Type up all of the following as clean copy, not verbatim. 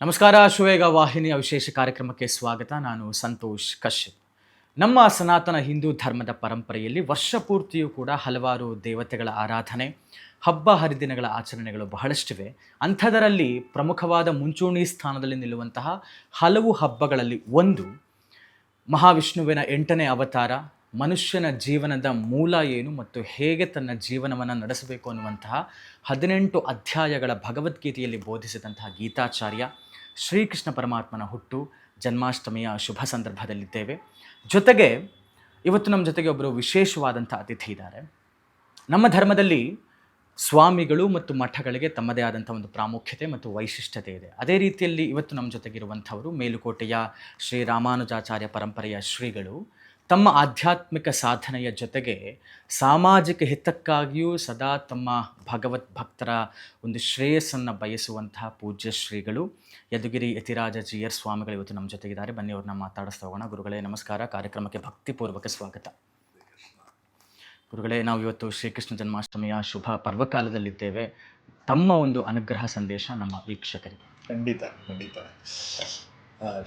ನಮಸ್ಕಾರ. ಶುವೇಗ ವಾಹಿನಿಯ ವಿಶೇಷ ಕಾರ್ಯಕ್ರಮಕ್ಕೆ ಸ್ವಾಗತ. ನಾನು ಸಂತೋಷ್ ಕಶ್ಯಪ್. ನಮ್ಮ ಸನಾತನ ಹಿಂದೂ ಧರ್ಮದ ಪರಂಪರೆಯಲ್ಲಿ ವರ್ಷ ಪೂರ್ತಿಯೂ ಕೂಡ ಹಲವಾರು ದೇವತೆಗಳ ಆರಾಧನೆ, ಹಬ್ಬ ಹರಿದಿನಗಳ ಆಚರಣೆಗಳು ಬಹಳಷ್ಟಿವೆ. ಅಂಥದರಲ್ಲಿ ಪ್ರಮುಖವಾದ ಮುಂಚೂಣಿ ಸ್ಥಾನದಲ್ಲಿ ನಿಲ್ಲುವಂತಹ ಹಲವು ಹಬ್ಬಗಳಲ್ಲಿ ಒಂದು ಮಹಾವಿಷ್ಣುವಿನ 8ನೇ ಅವತಾರ, ಮನುಷ್ಯನ ಜೀವನದ ಮೂಲ ಏನು ಮತ್ತು ಹೇಗೆ ತನ್ನ ಜೀವನವನ್ನು ನಡೆಸಬೇಕು ಅನ್ನುವಂತಹ 18 ಅಧ್ಯಾಯಗಳ ಭಗವದ್ಗೀತೆಯಲ್ಲಿ ಬೋಧಿಸಿದಂತಹ ಗೀತಾಚಾರ್ಯ ಶ್ರೀಕೃಷ್ಣ ಪರಮಾತ್ಮನ ಹುಟ್ಟು ಜನ್ಮಾಷ್ಟಮಿಯ ಶುಭ ಸಂದರ್ಭದಲ್ಲಿದ್ದೇವೆ. ಜೊತೆಗೆ ಇವತ್ತು ನಮ್ಮ ಜೊತೆಗೆ ಒಬ್ಬರು ವಿಶೇಷವಾದಂಥ ಅತಿಥಿ ಇದ್ದಾರೆ. ನಮ್ಮ ಧರ್ಮದಲ್ಲಿ ಸ್ವಾಮಿಗಳು ಮತ್ತು ಮಠಗಳಿಗೆ ತಮ್ಮದೇ ಆದಂಥ ಒಂದು ಪ್ರಾಮುಖ್ಯತೆ ಮತ್ತು ವೈಶಿಷ್ಟ್ಯತೆ ಇದೆ. ಅದೇ ರೀತಿಯಲ್ಲಿ ಇವತ್ತು ನಮ್ಮ ಜೊತೆಗಿರುವಂಥವರು ಮೇಲುಕೋಟೆಯ ಶ್ರೀ ರಾಮಾನುಜಾಚಾರ್ಯ ಪರಂಪರೆಯ ಶ್ರೀಗಳು. ತಮ್ಮ ಆಧ್ಯಾತ್ಮಿಕ ಸಾಧನೆಯ ಜೊತೆಗೆ ಸಾಮಾಜಿಕ ಹಿತಕ್ಕಾಗಿಯೂ ಸದಾ ತಮ್ಮ ಭಗವತ್ ಭಕ್ತರ ಒಂದು ಶ್ರೇಯಸ್ಸನ್ನು ಬಯಸುವಂತಹ ಪೂಜ್ಯ ಶ್ರೀಗಳು ಯದುಗಿರಿ ಯತಿರಾಜ ಜೀಯರ್ ಸ್ವಾಮಿಗಳು ಇವತ್ತು ನಮ್ಮ ಜೊತೆಗಿದ್ದಾರೆ. ಬನ್ನಿ ಅವ್ರನ್ನ ಮಾತಾಡಿಸ್ತಾ ಹೋಗೋಣ. ಗುರುಗಳೇ ನಮಸ್ಕಾರ. ಕಾರ್ಯಕ್ರಮಕ್ಕೆ ಭಕ್ತಿಪೂರ್ವಕ ಸ್ವಾಗತ. ಗುರುಗಳೇ, ನಾವು ಇವತ್ತು ಶ್ರೀಕೃಷ್ಣ ಜನ್ಮಾಷ್ಟಮಿಯ ಶುಭ ಪರ್ವಕಾಲದಲ್ಲಿದ್ದೇವೆ. ತಮ್ಮ ಒಂದು ಅನುಗ್ರಹ ಸಂದೇಶ ನಮ್ಮ ವೀಕ್ಷಕರಿಗೆ. ಖಂಡಿತ.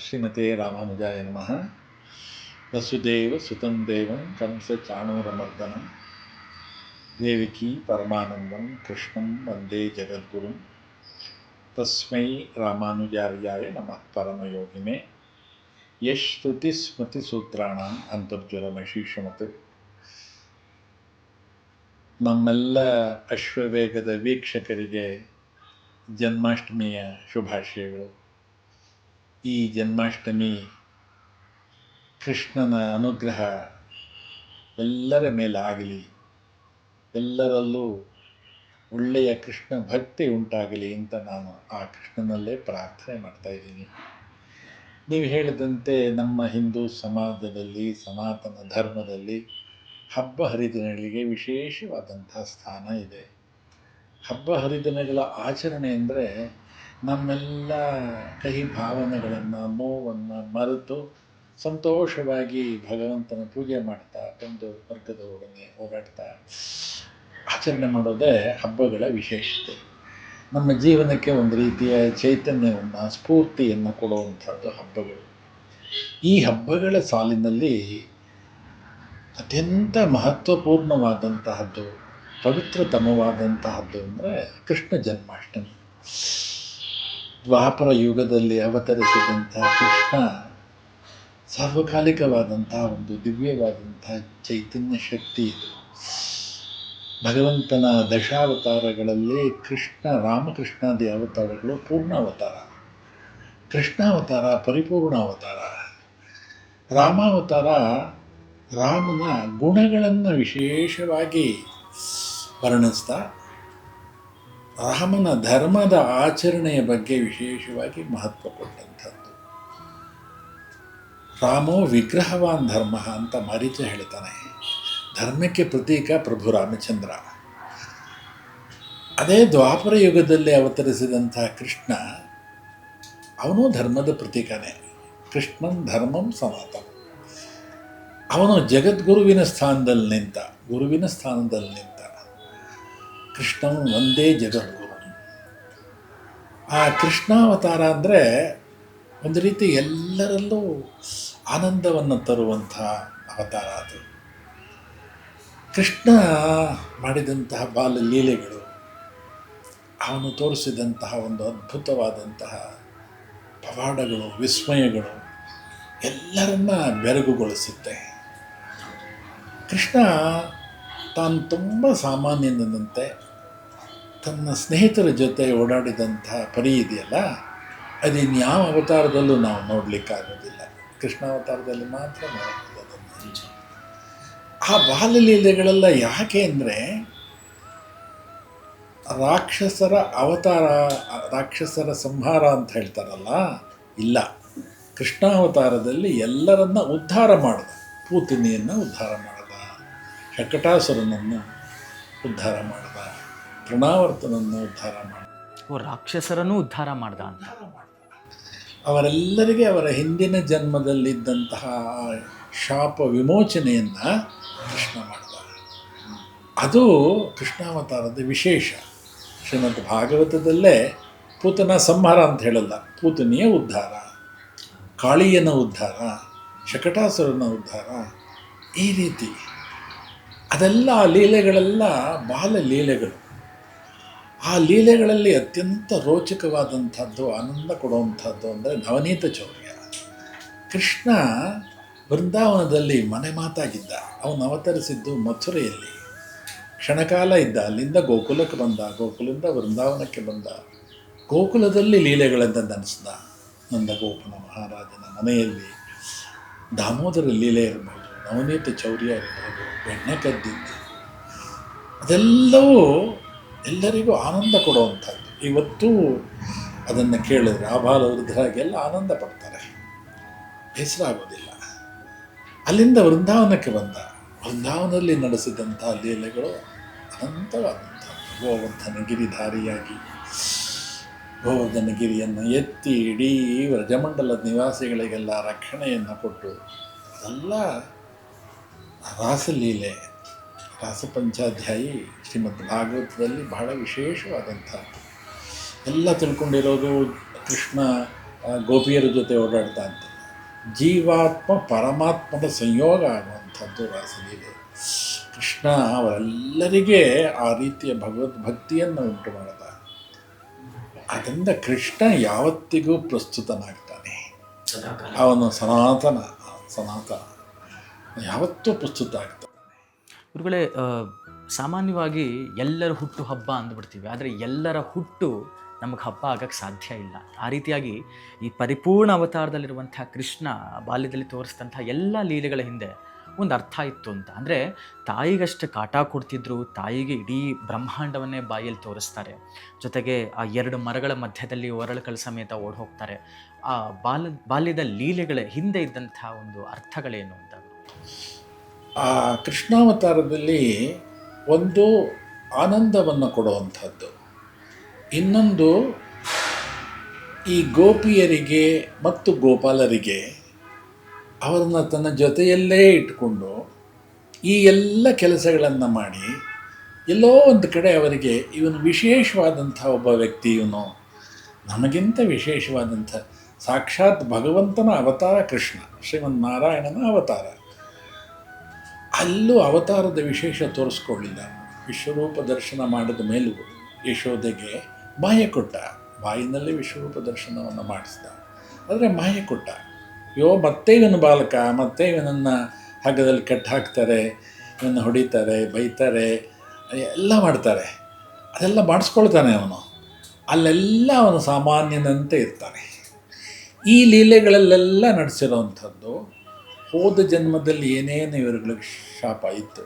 ಶ್ರೀಮತಿ ರಾಮಾನುಜಾಯ ನಮಃ. ವಸುದೇವ ಸುತಂ ದೇವಂ ಕಂಸ ಚಾಣೂರಮರ್ದನಂ ದೇವಕಿ ಪರಮಾನಂದಂ ಕೃಷ್ಣಂ ವಂದೇ ಜಗದ್ಗುರುಂ ತಸ್ಮೈ ರಾಮಾನುಜಾರ್ಯಾಯ ನಮಃ ಪರಮಯೋಗಿನೇ ಯಶ್ ಶ್ರುತಿ ಸ್ಮೃತಿ ಸೂತ್ರಾಣಾಂ ಅಂತರ್ಜಲಮಶೀಷಮತ್. ನಮ್ಮೆಲ್ಲ ಅಶ್ವವೇಗದ ವೀಕ್ಷಕರಿಗೆ ಜನ್ಮಾಷ್ಟಮಿಯ ಶುಭಾಶಯಗಳು. ಈ ಜನ್ಮಾಷ್ಟಮಿ ಕೃಷ್ಣನ ಅನುಗ್ರಹ ಎಲ್ಲರ ಮೇಲಾಗಲಿ, ಎಲ್ಲರಲ್ಲೂ ಒಳ್ಳೆಯ ಕೃಷ್ಣ ಭಕ್ತಿ ಉಂಟಾಗಲಿ ಅಂತ ನಾನು ಆ ಕೃಷ್ಣನಲ್ಲೇ ಪ್ರಾರ್ಥನೆ ಮಾಡ್ತಾ ಇದ್ದೀನಿ. ನೀವು ಹೇಳಿದಂತೆ ನಮ್ಮ ಹಿಂದೂ ಸಮಾಜದಲ್ಲಿ, ಸನಾತನ ಧರ್ಮದಲ್ಲಿ ಹಬ್ಬ ಹರಿದಿನಗಳಿಗೆ ವಿಶೇಷವಾದಂತಹ ಸ್ಥಾನ ಇದೆ. ಹಬ್ಬ ಹರಿದಿನಗಳ ಆಚರಣೆ ಅಂದರೆ ನಮ್ಮೆಲ್ಲ ಕಹಿ ಭಾವನೆಗಳನ್ನು, ನೋವನ್ನು ಮರೆತು ಸಂತೋಷವಾಗಿ ಭಗವಂತನ ಪೂಜೆ ಮಾಡ್ತಾ, ಒಂದು ವರ್ಗದೊಡನೆ ಓಡಾಡ್ತಾ ಆಚರಣೆ ಮಾಡೋದೇ ಹಬ್ಬಗಳ ವಿಶೇಷತೆ. ನಮ್ಮ ಜೀವನಕ್ಕೆ ಒಂದು ರೀತಿಯ ಚೈತನ್ಯವನ್ನು, ಸ್ಫೂರ್ತಿಯನ್ನು ಕೊಡುವಂಥದ್ದು ಹಬ್ಬಗಳು. ಈ ಹಬ್ಬಗಳ ಸಾಲಿನಲ್ಲಿ ಅತ್ಯಂತ ಮಹತ್ವಪೂರ್ಣವಾದಂತಹದ್ದು, ಪವಿತ್ರತಮವಾದಂತಹದ್ದು ಅಂದರೆ ಕೃಷ್ಣ ಜನ್ಮಾಷ್ಟಮಿ. ದ್ವಾಪರ ಯುಗದಲ್ಲಿ ಅವತರಿಸಿದಂತಹ ಕೃಷ್ಣ ಸಾರ್ವಕಾಲಿಕವಾದಂತಹ ಒಂದು ದಿವ್ಯವಾದಂತಹ ಚೈತನ್ಯ ಶಕ್ತಿ ಇದು. ಭಗವಂತನ ದಶಾವತಾರಗಳಲ್ಲಿ ರಾಮಕೃಷ್ಣಾದಿ ಅವತಾರಗಳು ಪೂರ್ಣಾವತಾರ, ಕೃಷ್ಣಾವತಾರ ಪರಿಪೂರ್ಣ ಅವತಾರ. ರಾಮಾವತಾರ ರಾಮನ ಗುಣಗಳನ್ನು ವಿಶೇಷವಾಗಿ ವರ್ಣಿಸ್ತಾ ರಾಮನ ಧರ್ಮದ ಆಚರಣೆಯ ಬಗ್ಗೆ ವಿಶೇಷವಾಗಿ ಮಹತ್ವ ಕೊಟ್ಟಂಥದ್ದು. ರಾಮೋ ವಿಗ್ರಹವಾನ್ ಧರ್ಮ ಅಂತ ಮಾರೀಚ ಹೇಳ್ತಾನೆ. ಧರ್ಮಕ್ಕೆ ಪ್ರತೀಕ ಪ್ರಭು ರಾಮಚಂದ್ರ. ಅದೇ ದ್ವಾಪರ ಯುಗದಲ್ಲಿ ಅವತರಿಸಿದಂತಹ ಕೃಷ್ಣ, ಅವನು ಧರ್ಮದ ಪ್ರತೀಕನೇ. ಕೃಷ್ಣನ್ ಧರ್ಮಂ ಸನಾತನ. ಅವನು ಜಗದ್ಗುರುವಿನ ಸ್ಥಾನದಲ್ಲಿ ನಿಂತ, ಗುರುವಿನ ಸ್ಥಾನದಲ್ಲಿ ನಿಂತ. ಕೃಷ್ಣನ್ ಒಂದೇ ಜಗದ್ಗುರು. ಆ ಕೃಷ್ಣಾವತಾರ ಅಂದರೆ ಒಂದು ರೀತಿ ಎಲ್ಲರಲ್ಲೂ ಆನಂದವನ್ನು ತರುವಂಥ ಅವತಾರ ಅದು. ಕೃಷ್ಣ ಮಾಡಿದಂತಹ ಬಾಲಲೀಲೆಗಳು, ಅವನು ತೋರಿಸಿದಂತಹ ಒಂದು ಅದ್ಭುತವಾದಂತಹ ಪವಾಡಗಳು, ವಿಸ್ಮಯಗಳು ಎಲ್ಲರನ್ನ ಬೆರಗುಗೊಳಿಸುತ್ತೆ. ಕೃಷ್ಣ ತಾನು ತುಂಬ ಸಾಮಾನ್ಯನಂತೆ ತನ್ನ ಸ್ನೇಹಿತರ ಜೊತೆ ಓಡಾಡಿದಂತಹ ಪರಿ ಇದೆಯಲ್ಲ, ಅದಿನ್ಯಾವ ಅವತಾರದಲ್ಲೂ ನಾವು ನೋಡಲಿಕ್ಕಾಗೋದಿಲ್ಲ. ಕೃಷ್ಣಾವತಾರದಲ್ಲಿ ಮಾತ್ರ ನೋಡಬಹುದು. ಆ ಬಾಲಲೀಲೆಗಳೆಲ್ಲ ಯಾಕೆ ಅಂದರೆ ರಾಕ್ಷಸರ ಅವತಾರ, ರಾಕ್ಷಸರ ಸಂಹಾರ ಅಂತ ಹೇಳ್ತಾರಲ್ಲ, ಇಲ್ಲ. ಕೃಷ್ಣಾವತಾರದಲ್ಲಿ ಎಲ್ಲರನ್ನ ಉದ್ಧಾರ ಮಾಡಿದ. ಪೂತನಿಯನ್ನು ಉದ್ಧಾರ ಮಾಡಿದ, ಶಕಟಾಸುರನನ್ನು ಉದ್ಧಾರ ಮಾಡಿದ, ತೃಣಾವರ್ತನನ್ನು ಉದ್ಧಾರ ಮಾಡಿದ. ರಾಕ್ಷಸರನ್ನು ಉದ್ಧಾರ ಮಾಡ್ದ ಅಂತ. ಅವರೆಲ್ಲರಿಗೆ ಅವರ ಹಿಂದಿನ ಜನ್ಮದಲ್ಲಿದ್ದಂತಹ ಶಾಪ ವಿಮೋಚನೆಯನ್ನು ಕೃಷ್ಣ ಮಾಡಿದ. ಅದು ಕೃಷ್ಣಾವತಾರದ ವಿಶೇಷ. ಶ್ರೀಮದ್ ಭಾಗವತದಲ್ಲೇ ಪೂತನ ಸಂಹಾರ ಅಂತ ಹೇಳಲ್ಲ, ಪೂತನಿಯ ಉದ್ಧಾರ, ಕಾಳಿಯನ ಉದ್ಧಾರ, ಶಕಟಾಸುರನ ಉದ್ಧಾರ, ಈ ರೀತಿ ಅದೆಲ್ಲ ಆ ಲೀಲೆಗಳೆಲ್ಲ ಬಾಲ ಲೀಲೆಗಳು. ಆ ಲೀಲೆಗಳಲ್ಲಿ ಅತ್ಯಂತ ರೋಚಕವಾದಂಥದ್ದು, ಆನಂದ ಕೊಡುವಂಥದ್ದು ಅಂದರೆ ನವನೀತ ಚೌರ್ಯ. ಕೃಷ್ಣ ವೃಂದಾವನದಲ್ಲಿ ಮನೆ ಮಾತಾಗಿದ್ದ. ಅವನು ಅವತರಿಸಿದ್ದು ಮಥುರೆಯಲ್ಲಿ, ಕ್ಷಣಕಾಲ ಇದ್ದ. ಅಲ್ಲಿಂದ ಗೋಕುಲಕ್ಕೆ ಬಂದ, ಗೋಕುಲದಿಂದ ವೃಂದಾವನಕ್ಕೆ ಬಂದ. ಗೋಕುಲದಲ್ಲಿ ಲೀಲೆಗಳನ್ನು ನಡೆಸಿದ. ನಂದಗೋಪನ ಮಹಾರಾಜನ ಮನೆಯಲ್ಲಿ ದಾಮೋದರ ಲೀಲೆ ಇರಬಹುದು, ನವನೀತ ಚೌರ್ಯ ಇರಬಹುದು, ಬೆಣ್ಣೆ ಕದ್ದಿದ್ದು, ಅದೆಲ್ಲವೂ ಎಲ್ಲರಿಗೂ ಆನಂದ ಕೊಡುವಂಥದ್ದು. ಇವತ್ತು ಅದನ್ನು ಕೇಳಿದ್ರೆ ಆಬಾಲ ವೃದ್ಧರಾಗೆಲ್ಲ ಆನಂದ ಪಡ್ತಾರೆ, ಬೇಸರ ಆಗೋದಿಲ್ಲ. ಅಲ್ಲಿಂದ ವೃಂದಾವನಕ್ಕೆ ಬಂದ. ವೃಂದಾವನದಲ್ಲಿ ನಡೆಸಿದಂಥ ಲೀಲೆಗಳು ಅನಂತವಾದಂಥದ್ದು. ಗೋವರ್ಧನ ಗಿರಿಧಾರಿಯಾಗಿ ಗೋವರ್ಧನಗಿರಿಯನ್ನು ಎತ್ತಿ ಇಡೀ ವ್ರಜಮಂಡಲದ ನಿವಾಸಿಗಳಿಗೆಲ್ಲ ರಕ್ಷಣೆಯನ್ನು ಕೊಟ್ಟು, ಅದೆಲ್ಲ ರಾಸಲೀಲೆ, ರಾಸಪಂಚಾಧ್ಯಾಯಿ ಶ್ರೀಮದ್ ಭಾಗವತದಲ್ಲಿ ಬಹಳ ವಿಶೇಷವಾದಂಥದ್ದು. ಎಲ್ಲ ತಿಳ್ಕೊಂಡಿರೋದು ಕೃಷ್ಣ ಗೋಪಿಯರ ಜೊತೆ ಓಡಾಡ್ತಾ ಅಂತ, ಜೀವಾತ್ಮ ಪರಮಾತ್ಮದ ಸಂಯೋಗ ಆಗುವಂಥದ್ದು ರಾಸಲೀಲೆ. ಕೃಷ್ಣ ಅವರೆಲ್ಲರಿಗೆ ಆ ರೀತಿಯ ಭಗವದ್ಭಕ್ತಿಯನ್ನು ಉಂಟು ಮಾಡಿದ. ಅದರಿಂದ ಕೃಷ್ಣ ಯಾವತ್ತಿಗೂ ಪ್ರಸ್ತುತನಾಗ್ತಾನೆ. ಅವನು ಸನಾತನ ಯಾವತ್ತೂ ಪ್ರಸ್ತುತ ಆಗ್ತಾನೆ. ಗುರುಗಳೇ, ಸಾಮಾನ್ಯವಾಗಿ ಎಲ್ಲರ ಹುಟ್ಟು ಹಬ್ಬ ಅಂದ್ಬಿಡ್ತೀವಿ, ಆದರೆ ಎಲ್ಲರ ಹುಟ್ಟು ನಮಗೆ ಹಬ್ಬ ಆಗಕ್ಕೆ ಸಾಧ್ಯ ಇಲ್ಲ. ಆ ರೀತಿಯಾಗಿ ಈ ಪರಿಪೂರ್ಣ ಅವತಾರದಲ್ಲಿರುವಂಥ ಕೃಷ್ಣ ಬಾಲ್ಯದಲ್ಲಿ ತೋರಿಸಿದಂಥ ಎಲ್ಲ ಲೀಲೆಗಳ ಹಿಂದೆ ಒಂದು ಅರ್ಥ ಇತ್ತು ಅಂತ. ಅಂದರೆ ತಾಯಿಗಷ್ಟು ಕಾಟ ಕೊಡ್ತಿದ್ರು, ತಾಯಿಗೆ ಇಡೀ ಬ್ರಹ್ಮಾಂಡವನ್ನೇ ಬಾಯಲ್ಲಿ ತೋರಿಸ್ತಾರೆ. ಜೊತೆಗೆ ಆ 2 ಮರಗಳ ಮಧ್ಯದಲ್ಲಿ ಒರಳುಗಳ ಸಮೇತ ಓಡಿ ಹೋಗ್ತಾರೆ. ಆ ಬಾಲ್ಯದ ಲೀಲೆಗಳ ಹಿಂದೆ ಇದ್ದಂಥ ಒಂದು ಅರ್ಥಗಳೇನು ಅಂತ. ಆ ಕೃಷ್ಣಾವತಾರದಲ್ಲಿ ಒಂದು ಆನಂದವನ್ನು ಕೊಡುವಂಥದ್ದು, ಇನ್ನೊಂದು ಈ ಗೋಪಿಯರಿಗೆ ಮತ್ತು ಗೋಪಾಲರಿಗೆ ಅವರನ್ನು ತನ್ನ ಜೊತೆಯಲ್ಲೇ ಇಟ್ಟುಕೊಂಡು ಈ ಎಲ್ಲ ಕೆಲಸಗಳನ್ನು ಮಾಡಿ, ಎಲ್ಲೋ ಒಂದು ಕಡೆ ಅವರಿಗೆ ಇವನು ವಿಶೇಷವಾದಂಥ ಒಬ್ಬ ವ್ಯಕ್ತಿ, ಇವನು ನಮಗಿಂತ ವಿಶೇಷವಾದಂಥ ಸಾಕ್ಷಾತ್ ಭಗವಂತನ ಅವತಾರ ಕೃಷ್ಣ, ಶ್ರೀಮನ್ನಾರಾಯಣನ ಅವತಾರ. ಅಲ್ಲೂ ಅವತಾರದ ವಿಶೇಷ ತೋರಿಸ್ಕೊಳ್ಳಿಲ್ಲ. ವಿಶ್ವರೂಪ ದರ್ಶನ ಮಾಡಿದ ಮೇಲೂ ಯಶೋದೆಗೆ ಮಾಯೆ ಕೊಟ್ಟ, ಬಾಯಿನಲ್ಲಿ ವಿಶ್ವರೂಪ ದರ್ಶನವನ್ನು ಮಾಡಿಸಿದ. ಆದರೆ ಮಾಯೆ ಕೊಟ್ಟ. ಮತ್ತೆ ಇವನು ಬಾಲಕ, ಮತ್ತೆ ಇವನನ್ನು ಹಗ್ಗದಲ್ಲಿ ಕಟ್ಟಿ ಹಾಕ್ತಾರೆ, ಇವನ್ನ ಹೊಡಿತಾರೆ, ಬೈತಾರೆ, ಎಲ್ಲ ಮಾಡ್ತಾರೆ. ಅದೆಲ್ಲ ಮಾಡಿಸ್ಕೊಳ್ತಾನೆ ಅವನು. ಅಲ್ಲೆಲ್ಲ ಅವನು ಸಾಮಾನ್ಯನಂತೆ ಇರ್ತಾನೆ. ಈ ಲೀಲೆಗಳಲ್ಲೆಲ್ಲ ನಡೆಸಿರೋವಂಥದ್ದು ಹೋದ ಜನ್ಮದಲ್ಲಿ ಏನೇನು ಇವರುಗಳಿಗೆ ಶಾಪ ಇತ್ತು,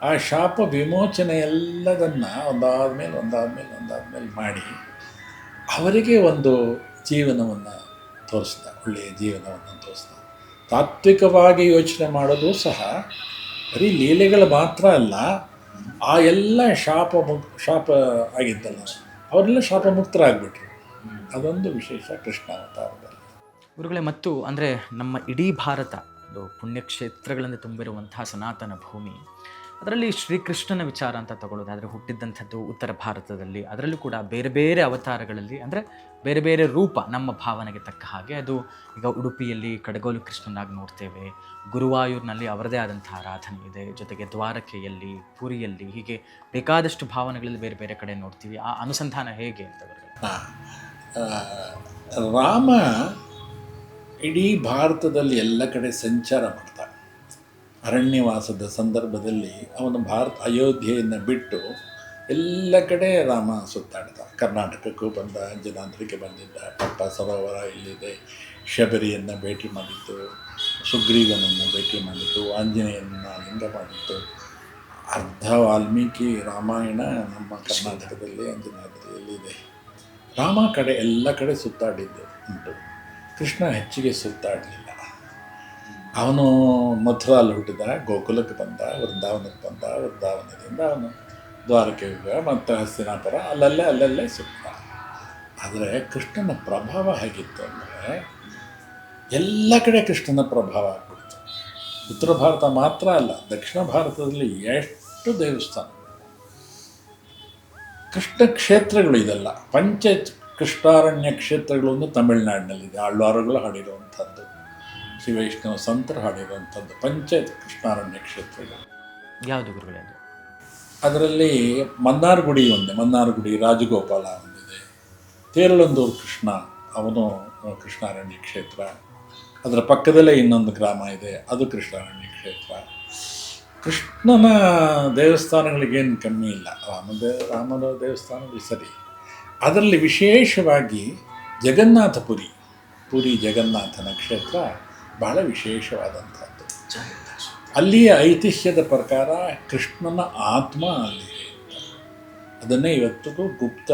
ಆ ಶಾಪ ವಿಮೋಚನೆ ಎಲ್ಲದನ್ನು ಒಂದಾದ್ಮೇಲೆ ಮಾಡಿ ಅವರಿಗೆ ಒಂದು ಜೀವನವನ್ನು ತೋರಿಸ್ದ, ಒಳ್ಳೆಯ ಜೀವನವನ್ನು ತೋರಿಸ್ದ. ತಾತ್ವಿಕವಾಗಿ ಯೋಚನೆ ಮಾಡೋದು ಸಹ ಬರೀ ಲೀಲೆಗಳು ಮಾತ್ರ ಅಲ್ಲ, ಆ ಎಲ್ಲ ಶಾಪ ಆಗಿದ್ದಲ್ಲ, ಅವರೆಲ್ಲ ಶಾಪ ಮುಕ್ತರಾಗ್ಬಿಟ್ರು. ಅದೊಂದು ವಿಶೇಷ ಕೃಷ್ಣಾವತಾರದಲ್ಲಿ. ಗುರುಗಳೇ, ಮತ್ತು ಅಂದರೆ ನಮ್ಮ ಇಡೀ ಭಾರತ ಒಂದು ಪುಣ್ಯಕ್ಷೇತ್ರಗಳಿಂದ ತುಂಬಿರುವಂತಹ ಸನಾತನ ಭೂಮಿ, ಅದರಲ್ಲಿ ಶ್ರೀಕೃಷ್ಣನ ವಿಚಾರ ಅಂತ ತಗೊಳ್ಳೋದಾದರೆ ಹುಟ್ಟಿದ್ದಂಥದ್ದು ಉತ್ತರ ಭಾರತದಲ್ಲಿ, ಅದರಲ್ಲೂ ಕೂಡ ಬೇರೆ ಬೇರೆ ಅವತಾರಗಳಲ್ಲಿ, ಅಂದರೆ ಬೇರೆ ಬೇರೆ ರೂಪ ನಮ್ಮ ಭಾವನೆಗೆ ತಕ್ಕ ಹಾಗೆ. ಅದು ಈಗ ಉಡುಪಿಯಲ್ಲಿ ಕಡಗೋಲು ಕೃಷ್ಣನಾಗಿ ನೋಡ್ತೇವೆ, ಗುರುವಾಯೂರಿನಲ್ಲಿ ಅವರದೇ ಆದಂಥ ಆರಾಧನೆ ಇದೆ, ಜೊತೆಗೆ ದ್ವಾರಕೆಯಲ್ಲಿ, ಪುರಿಯಲ್ಲಿ, ಹೀಗೆ ಬೇಕಾದಷ್ಟು ಭಾವನೆಗಳಲ್ಲಿ ಬೇರೆ ಬೇರೆ ಕಡೆ ನೋಡ್ತೀವಿ. ಆ ಅನುಸಂಧಾನ ಹೇಗೆ ಅಂತ? ರಾಮ ಇಡೀ ಭಾರತದಲ್ಲಿ ಎಲ್ಲ ಕಡೆ ಸಂಚಾರ ಮಾಡ್ತಾನೆ. ಅರಣ್ಯವಾಸದ ಸಂದರ್ಭದಲ್ಲಿ ಅವನು ಅಯೋಧ್ಯೆಯನ್ನು ಬಿಟ್ಟು ಎಲ್ಲ ಕಡೆ ರಾಮ ಸುತ್ತಾಡ್ದ. ಕರ್ನಾಟಕಕ್ಕೂ ಬಂದ, ಅಂಜನಾದ್ರಿಗೆ ಬಂದಿದ್ದ, ಪಟ್ಟ ಸರೋವರ ಇಲ್ಲಿದೆ, ಶಬರಿಯನ್ನು ಭೇಟಿ ಮಾಡಿದ್ದು, ಸುಗ್ರೀವನನ್ನು ಭೇಟಿ ಮಾಡಿದ್ದು, ಆಂಜನೇಯನನ್ನು ಲಿಂಗ ಮಾಡಿದ್ದು. ಅರ್ಧ ವಾಲ್ಮೀಕಿ ರಾಮಾಯಣ ನಮ್ಮ ಕರ್ನಾಟಕದಲ್ಲಿ ಅಂಜನಾದ್ರಿಯಲ್ಲಿದೆ. ರಾಮ ಎಲ್ಲ ಕಡೆ ಸುತ್ತಾಡಿದ್ದು ಉಂಟು. ಕೃಷ್ಣ ಹೆಚ್ಚಿಗೆ ಸುತ್ತಾಡಲಿಲ್ಲ. ಅವನು ಮಥುರಲ್ಲಿ ಹುಟ್ಟಿದ, ಗೋಕುಲಕ್ಕೆ ಬಂದ, ವೃಂದಾವನಕ್ಕೆ ಬಂದ, ವೃಂದಾವನದಿಂದ ಅವನು ದ್ವಾರಕೆ ಹೋಗ, ಮತ್ತು ಹಸ್ತಿನಾಪುರ, ಅಲ್ಲಲ್ಲೇ ಸುತ್ತ. ಆದರೆ ಕೃಷ್ಣನ ಪ್ರಭಾವ ಹೇಗಿತ್ತು ಅಂದರೆ ಎಲ್ಲ ಕಡೆ ಕೃಷ್ಣನ ಪ್ರಭಾವ ಆಗ್ಬಿಡ್ತು. ಉತ್ತರ ಭಾರತ ಮಾತ್ರ ಅಲ್ಲ, ದಕ್ಷಿಣ ಭಾರತದಲ್ಲಿ ಎಷ್ಟು ದೇವಸ್ಥಾನ, ಕೃಷ್ಣ ಕ್ಷೇತ್ರಗಳು ಇದೆಲ್ಲ. ಕೃಷ್ಣಾರಣ್ಯ ಕ್ಷೇತ್ರಗಳನ್ನು ತಮಿಳುನಾಡಿನಲ್ಲಿದೆ. ಆಳ್ವಾರುಗಳು ಹಾಡಿರುವಂಥದ್ದು, ಶ್ರೀ ವೈಷ್ಣವ ಸಂತರು ಹಾಡಿರುವಂಥದ್ದು ಪಂಚಾಯತ್ ಕೃಷ್ಣಾರಣ್ಯ ಕ್ಷೇತ್ರಗಳು. ಯಾವುದು ಗುರುಗಳೇ ಅದು? ಅದರಲ್ಲಿ ಮನ್ನಾರ್ಗುಡಿ ಒಂದೇ, ಮನ್ನಾರ್ಗುಡಿ ರಾಜಗೋಪಾಲ ಒಂದಿದೆ. ತೇರಳಂದೂರು ಕೃಷ್ಣ, ಅವನು ಕೃಷ್ಣಾರಣ್ಯ ಕ್ಷೇತ್ರ. ಅದರ ಪಕ್ಕದಲ್ಲೇ ಇನ್ನೊಂದು ಗ್ರಾಮ ಇದೆ, ಅದು ಕೃಷ್ಣಾರಣ್ಯ ಕ್ಷೇತ್ರ. ಕೃಷ್ಣನ ದೇವಸ್ಥಾನಗಳಿಗೇನು ಕಮ್ಮಿ ಇಲ್ಲ, ರಾಮನ ದೇವಸ್ಥಾನಗಳು ಸರಿ. ಅದರಲ್ಲಿ ವಿಶೇಷವಾಗಿ ಜಗನ್ನಾಥಪುರಿ, ಪುರಿ ಜಗನ್ನಾಥನ ಕ್ಷೇತ್ರ ಬಹಳ ವಿಶೇಷವಾದಂಥದ್ದು. ಅಲ್ಲಿಯ ಐತಿಹ್ಯದ ಪ್ರಕಾರ ಕೃಷ್ಣನ ಆತ್ಮ ಅಲ್ಲಿದೆ. ಅದನ್ನೇ ಇವತ್ತಿಗೂ ಗುಪ್ತ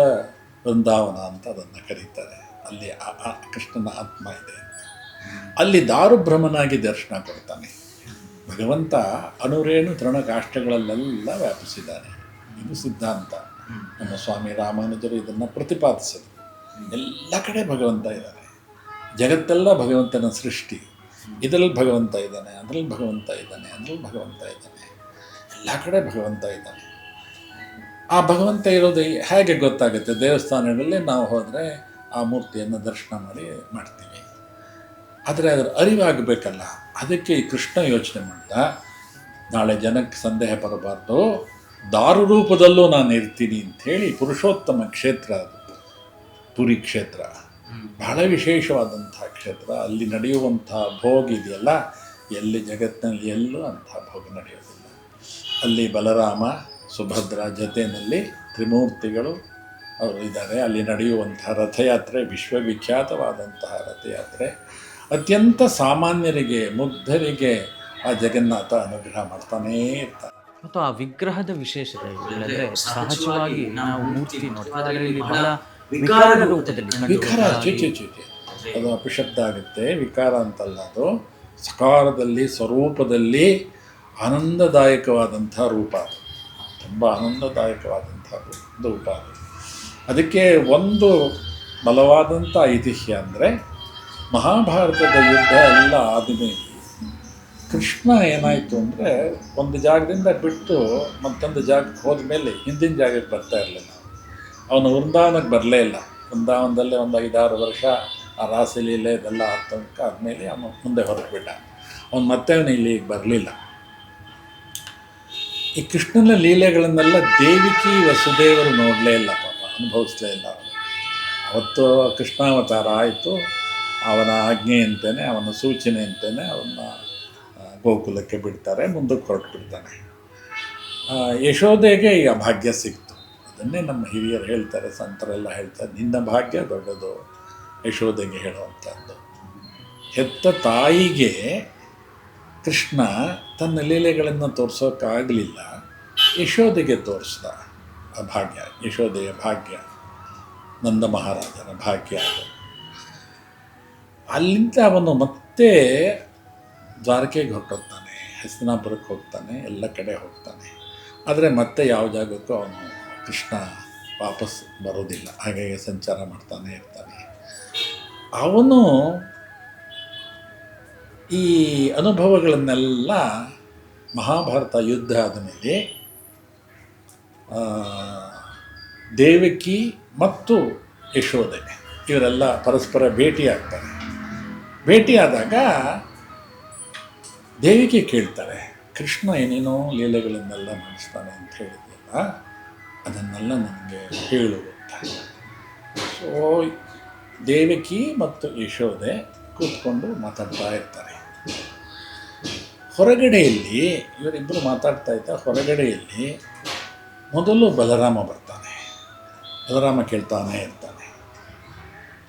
ವೃಂದಾವನ ಅಂತ ಅದನ್ನು ಕರೀತಾರೆ. ಅಲ್ಲಿ ಕೃಷ್ಣನ ಆತ್ಮ ಇದೆ. ಅಲ್ಲಿ ದಾರುಬ್ರಹ್ಮನಾಗಿ ದರ್ಶನ ಕೊಡ್ತಾನೆ ಭಗವಂತ. ಅಣುರೇಣು ತೃಣಕಾಷ್ಟಗಳಲ್ಲೆಲ್ಲ ವ್ಯಾಪಿಸಿದ್ದಾನೆ. ಇದು ಸಿದ್ಧಾಂತ. ನಮ್ಮ ಸ್ವಾಮಿ ರಾಮಾನುಜರು ಇದನ್ನು ಪ್ರತಿಪಾದಿಸಿದರು. ಎಲ್ಲ ಕಡೆ ಭಗವಂತ ಇದ್ದಾನೆ. ಜಗತ್ತೆಲ್ಲ ಭಗವಂತನ ಸೃಷ್ಟಿ. ಇದರಲ್ಲಿ ಭಗವಂತ ಇದ್ದಾನೆ, ಅದರಲ್ಲಿ ಭಗವಂತ ಇದ್ದಾನೆ, ಅದರಲ್ಲಿ ಭಗವಂತ ಇದ್ದಾನೆ, ಎಲ್ಲ ಕಡೆ ಭಗವಂತ ಇದ್ದಾನೆ. ಆ ಭಗವಂತ ಇರೋದು ಹೇಗೆ ಗೊತ್ತಾಗುತ್ತೆ? ದೇವಸ್ಥಾನಗಳಲ್ಲಿ ನಾವು ಹೋದರೆ ಆ ಮೂರ್ತಿಯನ್ನು ದರ್ಶನ ಮಾಡ್ತೀವಿ. ಆದರೆ ಅದರ ಅರಿವಾಗಬೇಕಲ್ಲ. ಅದಕ್ಕೆ ಈ ಕೃಷ್ಣ ಯೋಚನೆ ಮಾಡ್ದ, ನಾಳೆ ಜನಕ್ಕೆ ಸಂದೇಹ ಬರಬಾರ್ದು, ದಾರು ರೂಪದಲ್ಲೂ ನಾನು ಇರ್ತೀನಿ ಅಂಥೇಳಿ ಪುರುಷೋತ್ತಮ ಕ್ಷೇತ್ರ ಅದು ಪುರಿ ಕ್ಷೇತ್ರ. ಬಹಳ ವಿಶೇಷವಾದಂಥ ಕ್ಷೇತ್ರ. ಅಲ್ಲಿ ನಡೆಯುವಂಥ ಭೋಗ ಇದೆಯಲ್ಲ, ಎಲ್ಲಿ ಜಗತ್ತಿನಲ್ಲಿ ಎಲ್ಲೂ ಅಂಥ ಭೋಗ ನಡೆಯೋದಿಲ್ಲ. ಅಲ್ಲಿ ಬಲರಾಮ ಸುಭದ್ರ ಜೊತೆಯಲ್ಲಿ ತ್ರಿಮೂರ್ತಿಗಳು ಅವರು ಇದ್ದಾರೆ. ಅಲ್ಲಿ ನಡೆಯುವಂಥ ರಥಯಾತ್ರೆ ವಿಶ್ವವಿಖ್ಯಾತವಾದಂತಹ ರಥಯಾತ್ರೆ. ಅತ್ಯಂತ ಸಾಮಾನ್ಯರಿಗೆ, ಮುಗ್ಧರಿಗೆ ಆ ಜಗನ್ನಾಥ ಅನುಗ್ರಹ ಮಾಡ್ತಾನೇ ಇರ್ತಾನೆ. ಮತ್ತು ಆ ವಿಗ್ರಹದ ವಿಶೇಷತೆ ಅಂದರೆ ಸಹಜವಾಗಿ ನಾವು ಮೂರ್ತಿ ನೋಡ್ತೀವಿ, ಬಹಳ ವಿಕಾರ ರೂಪದಲ್ಲಿ ವಿಕಾರ ಚೀಚಿ ಅದು ಅಪಶಬ್ದ ಆಗುತ್ತೆ. ವಿಕಾರ ಅಂತಲ್ಲ, ಅದು ಸಕಾರದಲ್ಲಿ ಸ್ವರೂಪದಲ್ಲಿ ಆನಂದದಾಯಕವಾದಂಥ ರೂಪ. ಅದು ತುಂಬ ಆನಂದದಾಯಕವಾದಂಥ ರೂಪ ಅದು. ಅದಕ್ಕೆ ಒಂದು ಬಲವಾದಂಥ ಐತಿಹ್ಯ ಅಂದರೆ, ಮಹಾಭಾರತದ ಯುದ್ಧ ಎಲ್ಲ ಆದಮೇಲೆ ಕೃಷ್ಣ ಏನಾಯಿತು ಅಂದರೆ, ಒಂದು ಜಾಗದಿಂದ ಬಿಟ್ಟು ಮತ್ತೊಂದು ಜಾಗಕ್ಕೆ ಹೋದ ಮೇಲೆ ಹಿಂದಿನ ಜಾಗಕ್ಕೆ ಬರ್ತಾ ಇರಲಿಲ್ಲ. ಅವನು ವೃಂದಾವನಕ್ಕೆ ಬರಲೇ ಇಲ್ಲ. ವೃಂದಾವನದಲ್ಲೇ ಒಂದು 5-6 ವರ್ಷ ಆ ರಾಸಲೀಲೆ ಇದೆಲ್ಲ ತನಕ ಆದಮೇಲೆ ಅವನು ಮುಂದೆ ಹೊರಟುಬಿಟ್ಟ. ಮತ್ತೆ ಇಲ್ಲಿಗೆ ಬರಲಿಲ್ಲ. ಈ ಕೃಷ್ಣನ ಲೀಲೆಗಳನ್ನೆಲ್ಲ ದೇವಿಕಿ ವಸುದೇವರು ನೋಡಲೇ ಇಲ್ಲ, ಪಾಪ ಅನುಭವಿಸಲೇ ಇಲ್ಲ. ಅವತ್ತು ಕೃಷ್ಣಾವತಾರ ಆಯಿತು, ಅವನ ಆಜ್ಞೆಯಂತೆಯೇ, ಅವನ ಸೂಚನೆಯಂತೆಯೇ ಅವನ್ನ ಗೋಕುಲಕ್ಕೆ ಬಿಡ್ತಾರೆ, ಮುಂದಕ್ಕೆ ಹೊರಟು ಬಿಡ್ತಾನೆ. ಯಶೋದೆಗೆ ಈ ಭಾಗ್ಯ ಸಿಕ್ತು. ಅದನ್ನೇ ನಮ್ಮ ಹಿರಿಯರು ಹೇಳ್ತಾರೆ, ಸಂತರೆಲ್ಲ ಹೇಳ್ತಾರೆ, ನಿನ್ನ ಭಾಗ್ಯ ದೊಡ್ಡದು ಯಶೋದೆಗೆ ಹೇಳುವಂಥದ್ದು. ಹೆತ್ತ ತಾಯಿಗೆ ಕೃಷ್ಣ ತನ್ನ ಲೀಲೆಗಳನ್ನು ತೋರಿಸೋಕ್ಕಾಗಲಿಲ್ಲ, ಯಶೋದೆಗೆ ತೋರಿಸ್ದ ಆ ಭಾಗ್ಯ. ಯಶೋದೆಯ ಭಾಗ್ಯ, ನಂದ ಮಹಾರಾಜನ ಭಾಗ್ಯ ಅದು. ಅಲ್ಲಿಂದ ಅವನು ಮತ್ತೆ ದ್ವಾರಕೆಗೆ ಹೊರಟೋಗ್ತಾನೆ, ಹಸ್ತಿನಾಪುರಕ್ಕೆ ಹೋಗ್ತಾನೆ, ಎಲ್ಲ ಕಡೆ ಹೋಗ್ತಾನೆ. ಆದರೆ ಮತ್ತೆ ಯಾವ ಜಾಗಕ್ಕೂ ಅವನು ಕೃಷ್ಣ ವಾಪಸ್ ಬರೋದಿಲ್ಲ, ಹಾಗೆ ಸಂಚಾರ ಮಾಡ್ತಾನೆ ಇರ್ತಾನೆ. ಅವನು ಈ ಅನುಭವಗಳನ್ನೆಲ್ಲ ಮಹಾಭಾರತ ಯುದ್ಧ ಆದಮೇಲೆ ದೇವಕಿ ಮತ್ತು ಯಶೋದೆ ಇವರೆಲ್ಲ ಪರಸ್ಪರ ಭೇಟಿಯಾಗ್ತಾರೆ. ಭೇಟಿಯಾದಾಗ ದೇವಿಗೆ ಕೇಳ್ತಾರೆ, ಕೃಷ್ಣ ಏನೇನೋ ಲೀಲೆಗಳನ್ನೆಲ್ಲ ನಡೆಸ್ತಾನೆ ಅಂತ ಹೇಳಿದ್ಯಲ್ಲ, ಅದನ್ನೆಲ್ಲ ನನಗೆ ಹೇಳು ಅಂತ. ಸೊ ದೇವಕಿ ಮತ್ತು ಯಶೋದೆ ಕೂತ್ಕೊಂಡು ಮಾತಾಡ್ತಾ ಇರ್ತಾರೆ. ಹೊರಗಡೆಯಲ್ಲಿ ಇವರಿಬ್ಬರು ಮಾತಾಡ್ತಾ ಇದ್ದ ಹೊರಗಡೆಯಲ್ಲಿ ಮೊದಲು ಬಲರಾಮ ಬರ್ತಾನೆ. ಬಲರಾಮ ಕೇಳ್ತಾನೆ ಇರ್ತಾನೆ.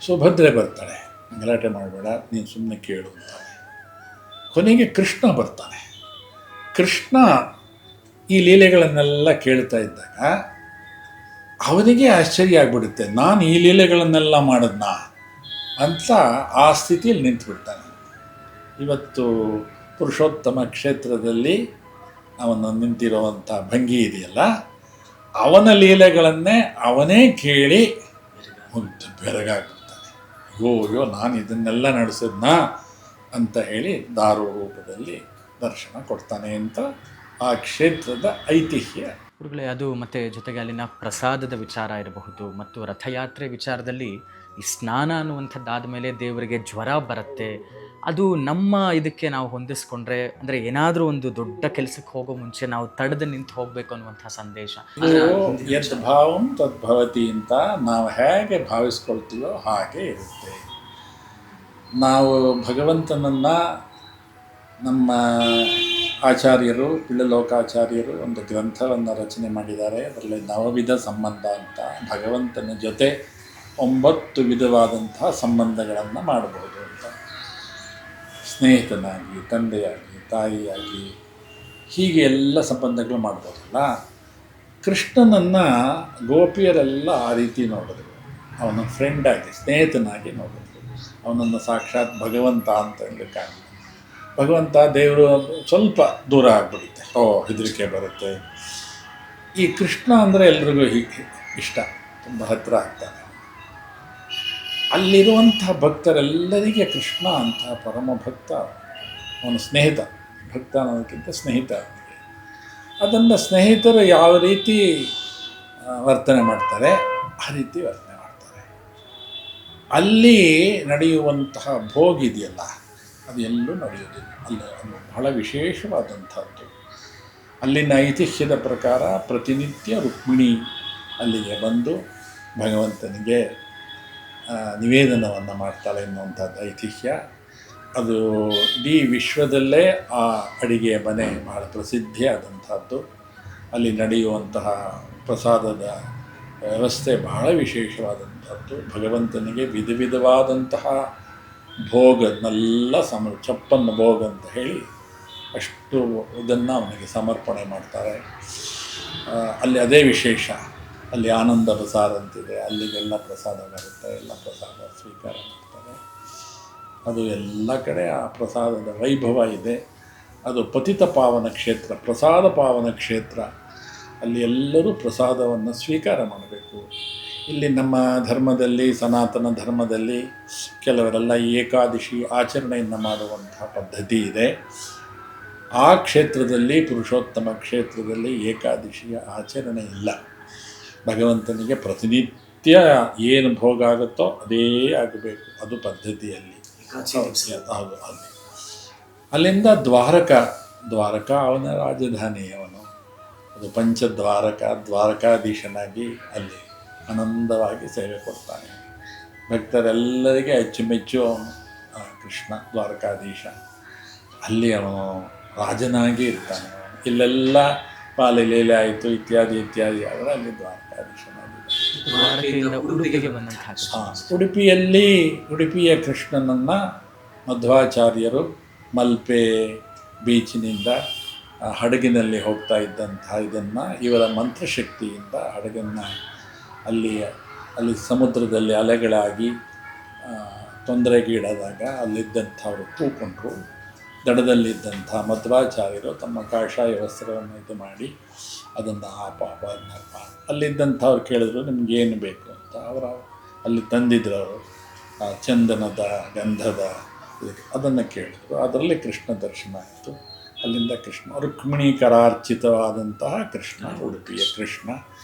ಸುಭದ್ರೆ ಬರ್ತಾಳೆ, ಗಲಾಟೆ ಮಾಡಬೇಡ, ನೀನು ಸುಮ್ಮನೆ ಕೇಳು ಅಂತಾನೆ. ಕೊನೆಗೆ ಕೃಷ್ಣ ಬರ್ತಾನೆ. ಕೃಷ್ಣ ಈ ಲೀಲೆಗಳನ್ನೆಲ್ಲ ಕೇಳ್ತಾ ಇದ್ದಾಗ ಅವನಿಗೆ ಆಶ್ಚರ್ಯ ಆಗ್ಬಿಡುತ್ತೆ, ನಾನು ಈ ಲೀಲೆಗಳನ್ನೆಲ್ಲ ಮಾಡಿದ್ನಾ ಅಂತ ಆ ಸ್ಥಿತಿಯಲ್ಲಿ ನಿಂತುಬಿಡ್ತಾನೆ. ಇವತ್ತು ಪುರುಷೋತ್ತಮ ಕ್ಷೇತ್ರದಲ್ಲಿ ಅವನು ನಿಂತಿರುವಂಥ ಭಂಗಿ ಇದೆಯಲ್ಲ, ಅವನ ಲೀಲೆಗಳನ್ನೇ ಅವನೇ ಕೇಳಿ ಬೆರಗಾಗ್ಬಿಡ್ತಾನೆ. ಅಯ್ಯೋ ನಾನು ಇದನ್ನೆಲ್ಲ ನಡೆಸಿದ್ನಾ ಅಂತ ಹೇಳಿ ದಾರು ರೂಪದಲ್ಲಿ ದರ್ಶನ ಕೊಡ್ತಾನೆ ಅಂತ ಆ ಕ್ಷೇತ್ರದ ಐತಿಹ್ಯ. ಗುರುಗಳೇ, ಅದು ಮತ್ತು ಜೊತೆಗೆ ಅಲ್ಲಿನ ಪ್ರಸಾದದ ವಿಚಾರ ಇರಬಹುದು ಮತ್ತು ರಥಯಾತ್ರೆ ವಿಚಾರದಲ್ಲಿ ಈ ಸ್ನಾನ ಅನ್ನುವಂಥದ್ದಾದ ಮೇಲೆ ದೇವರಿಗೆ ಜ್ವರ ಬರುತ್ತೆ. ಅದು ನಮ್ಮ ಇದಕ್ಕೆ ನಾವು ಹೊಂದಿಸ್ಕೊಂಡ್ರೆ, ಅಂದರೆ ಏನಾದರೂ ಒಂದು ದೊಡ್ಡ ಕೆಲಸಕ್ಕೆ ಹೋಗೋ ಮುಂಚೆ ನಾವು ತಡೆದು ನಿಂತು ಹೋಗಬೇಕು ಅನ್ನುವಂಥ ಸಂದೇಶ. ಯದ್ ಭಾವಂ ತದ್ಭವತಿ ಅಂತ ನಾವು ಹೇಗೆ ಭಾವಿಸ್ಕೊಳ್ತೀವೋ ಹಾಗೆ ಇರುತ್ತೆ. ನಾವು ಭಗವಂತನನ್ನು ನಮ್ಮ ಆಚಾರ್ಯರು ಪಿಳ್ಳಲೋಕಾಚಾರ್ಯರು ಒಂದು ಗ್ರಂಥವನ್ನು ರಚನೆ ಮಾಡಿದ್ದಾರೆ. ಅದರಲ್ಲಿ ನವವಿಧ ಸಂಬಂಧ ಅಂತ, ಭಗವಂತನ ಜೊತೆ 9 ವಿಧವಾದಂತಹ ಸಂಬಂಧಗಳನ್ನು ಮಾಡಬಹುದು ಅಂತ. ಸ್ನೇಹಿತನಾಗಿ, ತಂದೆಯಾಗಿ, ತಾಯಿಯಾಗಿ, ಹೀಗೆ ಎಲ್ಲ ಸಂಬಂಧಗಳು ಮಾಡ್ಬೋದಲ್ಲ. ಕೃಷ್ಣನನ್ನು ಗೋಪಿಯರೆಲ್ಲ ಆ ರೀತಿ ನೋಡಿದ್ರು. ಅವನ ಫ್ರೆಂಡಾಗಿ, ಸ್ನೇಹಿತನಾಗಿ ನೋಡಿದ್ರು. ಅವನನ್ನು ಸಾಕ್ಷಾತ್ ಭಗವಂತ ಅಂತ ಹೇಳಕ್ಕಾಗಲ್ಲ. ಭಗವಂತ ದೇವರು ಸ್ವಲ್ಪ ದೂರ ಆಗಿಬಿಡುತ್ತೆ, ಹೆದರಿಕೆ ಬರುತ್ತೆ. ಈ ಕೃಷ್ಣ ಅಂದರೆ ಎಲ್ರಿಗೂ ಇಷ್ಟ, ತುಂಬ ಹತ್ತಿರ ಆಗ್ತಾನೆ. ಅಲ್ಲಿರುವಂಥ ಭಕ್ತರೆಲ್ಲರಿಗೆ ಕೃಷ್ಣ ಅಂತ ಪರಮ ಭಕ್ತ, ಅವನ ಸ್ನೇಹಿತ. ಭಕ್ತ ಅನ್ನೋದಕ್ಕಿಂತ ಸ್ನೇಹಿತ ಅವನಿಗೆ. ಅದನ್ನು ಸ್ನೇಹಿತರು ಯಾವ ರೀತಿ ವರ್ತನೆ ಮಾಡ್ತಾರೆ ಆ ರೀತಿ ವರ್ತನೆ ಮಾಡ್ತಾರೆ. ಅಲ್ಲಿ ನಡೆಯುವಂತಹ ಭೋಗ ಇದೆಯಲ್ಲ, ಅದು ಎಲ್ಲೂ ನಡೆಯೋದಿಲ್ಲ. ಅಲ್ಲಿ ಅದು ಬಹಳ ವಿಶೇಷವಾದಂಥದ್ದು. ಅಲ್ಲಿನ ಐತಿಹ್ಯದ ಪ್ರಕಾರ ಪ್ರತಿನಿತ್ಯ ರುಕ್ಮಿಣಿ ಅಲ್ಲಿಗೆ ಬಂದು ಭಗವಂತನಿಗೆ ನಿವೇದನವನ್ನು ಮಾಡ್ತಾಳೆ ಎನ್ನುವಂಥದ್ದು ಐತಿಹ್ಯ. ಅದು ಇಡೀ ವಿಶ್ವದಲ್ಲೇ ಆ ಅಡಿಗೆಯ ಮನೆ ಬಹಳ ಪ್ರಸಿದ್ಧಿಯಾದಂಥದ್ದು. ಅಲ್ಲಿ ನಡೆಯುವಂತಹ ಪ್ರಸಾದದ ವ್ಯವಸ್ಥೆ ಬಹಳ ವಿಶೇಷವಾದಂಥದ್ದು. ಭಗವಂತನಿಗೆ ವಿಧ ವಿಧವಾದಂತಹ ಭೋಗನೆಲ್ಲ ಚಪ್ಪನ್ನ ಭೋಗ ಅಂತ ಹೇಳಿ ಅಷ್ಟು ಇದನ್ನು ಅವನಿಗೆ ಸಮರ್ಪಣೆ ಮಾಡ್ತಾರೆ. ಅಲ್ಲಿ ಅದೇ ವಿಶೇಷ. ಅಲ್ಲಿ ಆನಂದ ಬಸಾರ ಅಂತಿದೆ, ಅಲ್ಲಿಗೆಲ್ಲ ಪ್ರಸಾದ ಬರುತ್ತೆ, ಎಲ್ಲ ಪ್ರಸಾದ ಸ್ವೀಕಾರ ಮಾಡ್ತಾರೆ. ಅದು ಎಲ್ಲ ಕಡೆ ಆ ಪ್ರಸಾದದ ವೈಭವ ಇದೆ. ಅದು ಪತಿತ ಪಾವನ ಕ್ಷೇತ್ರ, ಪ್ರಸಾದ ಪಾವನ ಕ್ಷೇತ್ರ. ಅಲ್ಲಿ ಎಲ್ಲರೂ ಪ್ರಸಾದವನ್ನು ಸ್ವೀಕಾರ ಮಾಡಬೇಕು. ಇಲ್ಲಿ ನಮ್ಮ ಧರ್ಮದಲ್ಲಿ, ಸನಾತನ ಧರ್ಮದಲ್ಲಿ ಕೆಲವರೆಲ್ಲ ಏಕಾದಶಿ ಆಚರಣೆಯನ್ನು ಮಾಡುವಂತಹ ಪದ್ಧತಿ ಇದೆ. ಆ ಕ್ಷೇತ್ರದಲ್ಲಿ, ಪುರುಷೋತ್ತಮ ಕ್ಷೇತ್ರದಲ್ಲಿ ಏಕಾದಶಿಯ ಆಚರಣೆ ಇಲ್ಲ. ಭಗವಂತನಿಗೆ ಪ್ರತಿನಿತ್ಯ ಏನು ಭೋಗ ಆಗುತ್ತೋ ಅದೇ ಆಗಬೇಕು, ಅದು ಪದ್ಧತಿಯಲ್ಲಿ. ಹೌದು. ಅಲ್ಲಿಂದ ದ್ವಾರಕ ಅವನ ರಾಜಧಾನಿ. ಅವನು ಅದು ಪಂಚದ್ವಾರಕ, ದ್ವಾರಕಾಧೀಶನಾಗಿ ಅಲ್ಲಿ ಆನಂದವಾಗಿ ಸೇವೆ ಕೊಡ್ತಾನೆ. ಭಕ್ತರೆಲ್ಲರಿಗೆ ಅಚ್ಚುಮೆಚ್ಚು ಕೃಷ್ಣ ದ್ವಾರಕಾಧೀಶ. ಅಲ್ಲಿ ಅವನು ರಾಜನಾಗಿ ಇರ್ತಾನೆ. ಇಲ್ಲೆಲ್ಲ ಪಾಲಲೀಲೆ ಆಯಿತು ಇತ್ಯಾದಿ ಆದರೆ ಅಲ್ಲಿ ದ್ವಾರಕಾಧೀಶನಾಗಿದ್ದಾನೆ. ಉಡುಪಿಯ ಕೃಷ್ಣನನ್ನು ಮಧ್ವಾಚಾರ್ಯರು ಮಲ್ಪೆ ಬೀಚಿನಿಂದ ಹಡಗಿನಲ್ಲಿ ಹೋಗ್ತಾ ಇದ್ದಂತಹ ಇದನ್ನು ಇವರ ಮಂತ್ರಶಕ್ತಿಯಿಂದ ಹಡಗನ್ನು ಅಲ್ಲಿ ಸಮುದ್ರದಲ್ಲಿ ಅಲೆಗಳಾಗಿ ತೊಂದರೆಗೀಡಾದಾಗ ಅಲ್ಲಿದ್ದಂಥವರು ಕೂಕೊಂಡ್ರು. ದಡದಲ್ಲಿದ್ದಂಥ ಮಧ್ವಾಚಾರ್ಯರು ತಮ್ಮ ಕಾಷಾಯ ವಸ್ತ್ರವನ್ನು ಇದು ಮಾಡಿ ಅದನ್ನು ಅಲ್ಲಿದ್ದಂಥವ್ರು ಕೇಳಿದ್ರು, ನಿಮಗೇನು ಬೇಕು ಅಂತ. ಅಲ್ಲಿ ತಂದಿದ್ರು ಅವರು ಚಂದನದ ಗಂಧದ ಅದನ್ನು ಕೇಳಿದ್ರು. ಅದರಲ್ಲಿ ಕೃಷ್ಣ ದರ್ಶನ ಆಯಿತು. ಅಲ್ಲಿಂದ ಕೃಷ್ಣ ರುಕ್ಮಿಣೀಕರಾರ್ಚಿತವಾದಂತಹ ಕೃಷ್ಣ, ಉಡುಪಿಯ ಕೃಷ್ಣ.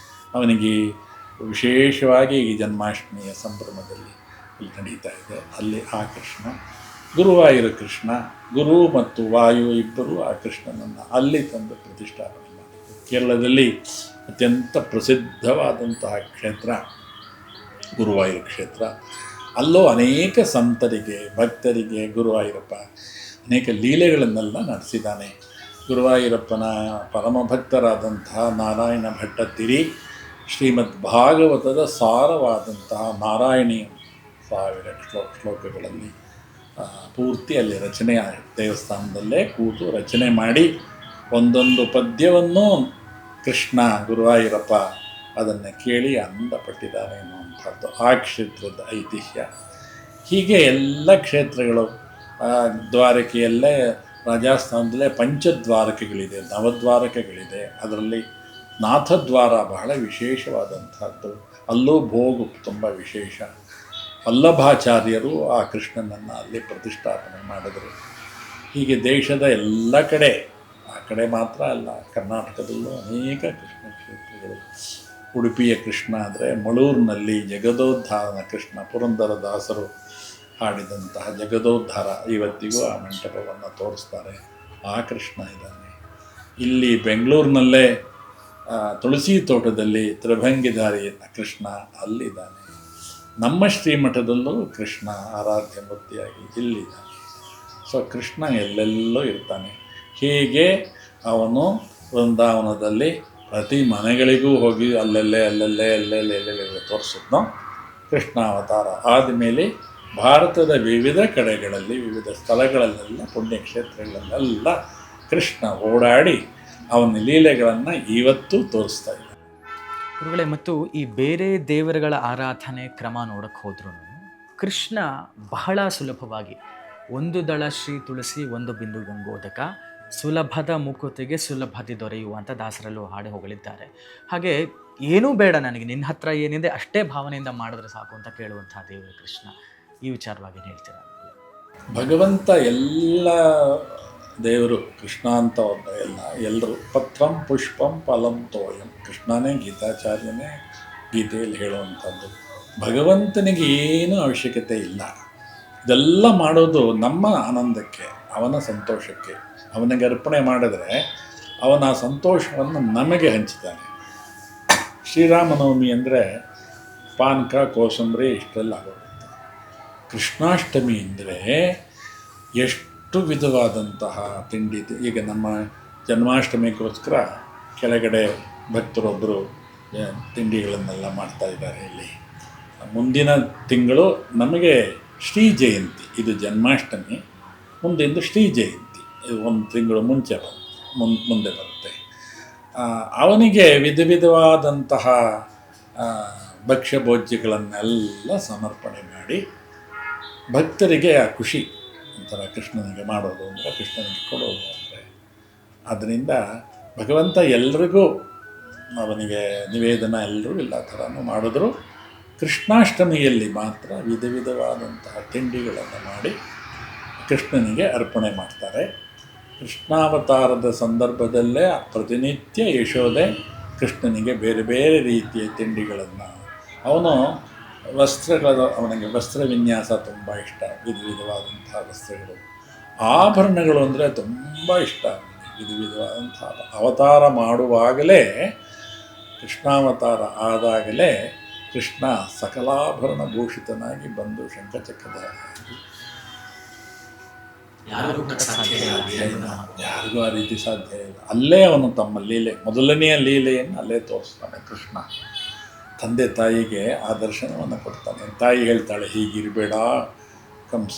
ಅವನಿಗೆ ವಿಶೇಷವಾಗಿ ಈ ಜನ್ಮಾಷ್ಟಮಿಯ ಸಂಭ್ರಮದಲ್ಲಿ ಇಲ್ಲಿ ನಡೀತಾ ಇದೆ. ಅಲ್ಲಿ ಆ ಕೃಷ್ಣ, ಗುರುವಾಯೂರ ಕೃಷ್ಣ, ಗುರು ಮತ್ತು ವಾಯು ಇಬ್ಬರು ಆ ಕೃಷ್ಣನನ್ನು ಅಲ್ಲಿ ತಂದು ಪ್ರತಿಷ್ಠಾಪನೆ ಮಾಡಿದರು. ಕೇರಳದಲ್ಲಿ ಅತ್ಯಂತ ಪ್ರಸಿದ್ಧವಾದಂತಹ ಕ್ಷೇತ್ರ ಗುರುವಾಯೂರ ಕ್ಷೇತ್ರ. ಅಲ್ಲೂ ಅನೇಕ ಸಂತರಿಗೆ, ಭಕ್ತರಿಗೆ ಗುರುವಾಯೂರಪ್ಪ ಅನೇಕ ಲೀಲೆಗಳನ್ನೆಲ್ಲ ನಡೆಸಿದ್ದಾನೆ. ಗುರುವಾಯೂರಪ್ಪನ ಪರಮಭಕ್ತರಾದಂತಹ ನಾರಾಯಣ ಭಟ್ಟತಿರಿ ಶ್ರೀಮದ್ ಭಾಗವತದ ಸಾರವಾದಂತಹ ನಾರಾಯಣಿ 1000 ಶ್ಲೋಕಗಳಲ್ಲಿ ಪೂರ್ತಿ ಅಲ್ಲಿ ರಚನೆ ದೇವಸ್ಥಾನದಲ್ಲೇ ಕೂತು ರಚನೆ ಮಾಡಿ ಒಂದೊಂದು ಪದ್ಯವನ್ನು ಕೃಷ್ಣ ಗುರುವಾಯೂರಪ್ಪ ಅದನ್ನು ಕೇಳಿ ಆನಂದಪಟ್ಟಿದ್ದಾರೆ ಎನ್ನುವಂಥದ್ದು ಆ ಕ್ಷೇತ್ರದ ಐತಿಹ್ಯ. ಹೀಗೆ ಎಲ್ಲ ಕ್ಷೇತ್ರಗಳು ದ್ವಾರಕೆಯಲ್ಲೇ ರಾಜಸ್ಥಾನದಲ್ಲೇ ಪಂಚದ್ವಾರಕೆಗಳಿದೆ, ನವದ್ವಾರಕೆಗಳಿದೆ. ಅದರಲ್ಲಿ ನಾಥದ್ವಾರ ಬಹಳ ವಿಶೇಷವಾದಂಥದ್ದು. ಅಲ್ಲೂ ಭೋಗ ತುಂಬ ವಿಶೇಷ. ವಲ್ಲಭಾಚಾರ್ಯರು ಆ ಕೃಷ್ಣನನ್ನು ಅಲ್ಲಿ ಪ್ರತಿಷ್ಠಾಪನೆ ಮಾಡಿದರು. ಹೀಗೆ ದೇಶದ ಎಲ್ಲ ಕಡೆ ಆ ಕಡೆ ಮಾತ್ರ ಅಲ್ಲ, ಕರ್ನಾಟಕದಲ್ಲೂ ಅನೇಕ ಕೃಷ್ಣ ಕ್ಷೇತ್ರಗಳು. ಉಡುಪಿಯ ಕೃಷ್ಣ ಆದರೆ ಮಳೂರಿನಲ್ಲಿ ಜಗದೋದ್ಧಾರನ ಕೃಷ್ಣ, ಪುರಂದರದಾಸರು ಹಾಡಿದಂತಹ ಜಗದೋದ್ಧಾರ ಇವತ್ತಿಗೂ ಆ ಮಂಟಪವನ್ನು ತೋರಿಸ್ತಾರೆ. ಆ ಕೃಷ್ಣ ಇದ್ದಾನೆ. ಇಲ್ಲಿ ಬೆಂಗಳೂರಿನಲ್ಲೇ ತುಳಸಿ ತೋಟದಲ್ಲಿ ತ್ರಿಭಂಗಿಧಾರಿ ಕೃಷ್ಣ ಅಲ್ಲಿದ್ದಾನೆ. ನಮ್ಮ ಶ್ರೀಮಠದಲ್ಲೂ ಕೃಷ್ಣ ಆರಾಧ್ಯ ಮೂರ್ತಿಯಾಗಿ ಇಲ್ಲಿದ್ದಾನೆ. ಸೊ ಕೃಷ್ಣ ಎಲ್ಲೆಲ್ಲೋ ಇರ್ತಾನೆ. ಹೀಗೆ ಅವನು ವೃಂದಾವನದಲ್ಲಿ ಪ್ರತಿ ಮನೆಗಳಿಗೂ ಹೋಗಿ ಅಲ್ಲೆಲ್ಲೇ ತೋರಿಸಿದ್ನೋ ಕೃಷ್ಣಾವತಾರ ಆದಮೇಲೆ ಭಾರತದ ವಿವಿಧ ಕಡೆಗಳಲ್ಲಿ, ವಿವಿಧ ಸ್ಥಳಗಳಲ್ಲೆಲ್ಲ, ಪುಣ್ಯಕ್ಷೇತ್ರಗಳಲ್ಲೆಲ್ಲ ಕೃಷ್ಣ ಓಡಾಡಿ ಅವನ ಲೀಲೆಗಳನ್ನು ಇವತ್ತು ತೋರಿಸ್ತಾ ಇದ್ದಾನೆ. ಗುರುಗಳೇ, ಮತ್ತು ಈ ಬೇರೆ ದೇವರುಗಳ ಆರಾಧನೆ ಕ್ರಮ ನೋಡಕ್ಕೆ ಹೋದ್ರೂ ಕೃಷ್ಣ ಬಹಳ ಸುಲಭವಾಗಿ ಒಂದು ದಳ ಶ್ರೀ ತುಳಸಿ ಒಂದು ಬಿಂದು ಗಂಗೋದಕ, ಸುಲಭದ ಮುಕುತಿಗೆ ಸುಲಭದಿ ದೊರೆಯುವ ಅಂತ ದಾಸರಲ್ಲೂ ಹಾಡಿ ಹೊಗಳಿದ್ದಾರೆ. ಹಾಗೆ ಏನೂ ಬೇಡ ನನಗೆ, ನಿನ್ನ ಹತ್ರ ಏನಿದೆ ಅಷ್ಟೇ ಭಾವನೆಯಿಂದ ಮಾಡಿದ್ರೆ ಸಾಕು ಅಂತ ಕೇಳುವಂಥ ದೇವರು ಕೃಷ್ಣ. ಈ ವಿಚಾರವಾಗಿ ಹೇಳ್ತೀರಾ? ಭಗವಂತ ಎಲ್ಲ ದೇವರು ಕೃಷ್ಣ ಅಂತ ಒಬ್ಬ ಎಲ್ಲರೂ ಪತ್ರಂ ಪುಷ್ಪಂ ಫಲಂ ತೋಯಂ. ಕೃಷ್ಣನೇ ಗೀತಾಚಾರ್ಯನೇ ಗೀತೆಯಲ್ಲಿ ಹೇಳುವಂಥದ್ದು. ಭಗವಂತನಿಗೆ ಏನೂ ಅವಶ್ಯಕತೆ ಇಲ್ಲ. ಇದೆಲ್ಲ ಮಾಡೋದು ನಮ್ಮ ಆನಂದಕ್ಕೆ, ಅವನ ಸಂತೋಷಕ್ಕೆ. ಅವನಿಗೆ ಅರ್ಪಣೆ ಮಾಡಿದ್ರೆ ಅವನ ಆ ಸಂತೋಷವನ್ನು ನಮಗೆ ಹಂಚ್ತಾನೆ. ಶ್ರೀರಾಮನವಮಿ ಅಂದರೆ ಪಾನಕ ಕೋಸಂಬರಿ ಇಷ್ಟೆಲ್ಲ ಆಗೋಗುತ್ತೆ. ಕೃಷ್ಣಾಷ್ಟಮಿ ಅಂದರೆ ಎಷ್ಟು ವಿಧವಾದಂತಹ ತಿಂಡಿ. ಈಗ ನಮ್ಮ ಜನ್ಮಾಷ್ಟಮಿಗೋಸ್ಕರ ಕೆಳಗಡೆ ಭಕ್ತರೊಬ್ಬರು ತಿಂಡಿಗಳನ್ನೆಲ್ಲ ಮಾಡ್ತಾಯಿದ್ದಾರೆ. ಇಲ್ಲಿ ಮುಂದಿನ ತಿಂಗಳು ನಮಗೆ ಶ್ರೀ ಜಯಂತಿ, ಇದು ಜನ್ಮಾಷ್ಟಮಿ, ಮುಂದೆಂದು ಶ್ರೀ ಜಯಂತಿ, ಇದು ಒಂದು ತಿಂಗಳು ಮುಂಚೆ ಮುಂದೆ ಬರುತ್ತೆ. ಅವನಿಗೆ ವಿಧ ವಿಧವಾದಂತಹ ಭಕ್ಷ್ಯ ಭೋಜ್ಯಗಳನ್ನೆಲ್ಲ ಸಮರ್ಪಣೆ ಮಾಡಿ ಭಕ್ತರಿಗೆ ಆ ಖುಷಿ ಒಂಥರ ಕೃಷ್ಣನಿಗೆ ಮಾಡೋದು ಅಂದರೆ, ಕೃಷ್ಣನಿಗೆ ಕೊಡೋದು ಅಂದರೆ. ಆದ್ದರಿಂದ ಭಗವಂತ ಎಲ್ರಿಗೂ ಅವನಿಗೆ ನಿವೇದನ ಎಲ್ಲರೂ ಎಲ್ಲ ಥರನೂ ಮಾಡಿದ್ರು. ಕೃಷ್ಣಾಷ್ಟಮಿಯಲ್ಲಿ ಮಾತ್ರ ವಿಧ ವಿಧವಾದಂತಹ ತಿಂಡಿಗಳನ್ನು ಮಾಡಿ ಕೃಷ್ಣನಿಗೆ ಅರ್ಪಣೆ ಮಾಡ್ತಾರೆ. ಕೃಷ್ಣಾವತಾರದ ಸಂದರ್ಭದಲ್ಲೇ ಪ್ರತಿನಿತ್ಯ ಯಶೋದೆ ಕೃಷ್ಣನಿಗೆ ಬೇರೆ ಬೇರೆ ರೀತಿಯ ತಿಂಡಿಗಳನ್ನು, ಅವನಿಗೆ ವಸ್ತ್ರ ವಿನ್ಯಾಸ ತುಂಬ ಇಷ್ಟ, ವಿಧ ವಿಧವಾದಂತಹ ವಸ್ತ್ರಗಳು, ಆಭರಣಗಳು ಅಂದರೆ ತುಂಬ ಇಷ್ಟ. ವಿಧ ವಿಧವಾದಂತಹ ಅವತಾರ ಮಾಡುವಾಗಲೇ, ಕೃಷ್ಣಾವತಾರ ಆದಾಗಲೇ ಕೃಷ್ಣ ಸಕಲಾಭರಣ ಭೂಷಿತನಾಗಿ ಬಂದು ಶಂಖಚಕ್ರದ ಯಾರಿಗೂ ಆ ರೀತಿ ಸಾಧ್ಯ ಇಲ್ಲ. ಅಲ್ಲೇ ಅವನು ತಮ್ಮ ಲೀಲೆ, ಮೊದಲನೆಯ ಲೀಲೆಯನ್ನು ಅಲ್ಲೇ ತೋರಿಸ್ತಾನೆ ಕೃಷ್ಣ. ತಂದೆ ತಾಯಿಗೆ ಆ ದರ್ಶನವನ್ನು ಕೊಡ್ತಾನೆ. ತಾಯಿ ಹೇಳ್ತಾಳೆ, ಹೀಗಿರಬೇಡ, ಕಂಸ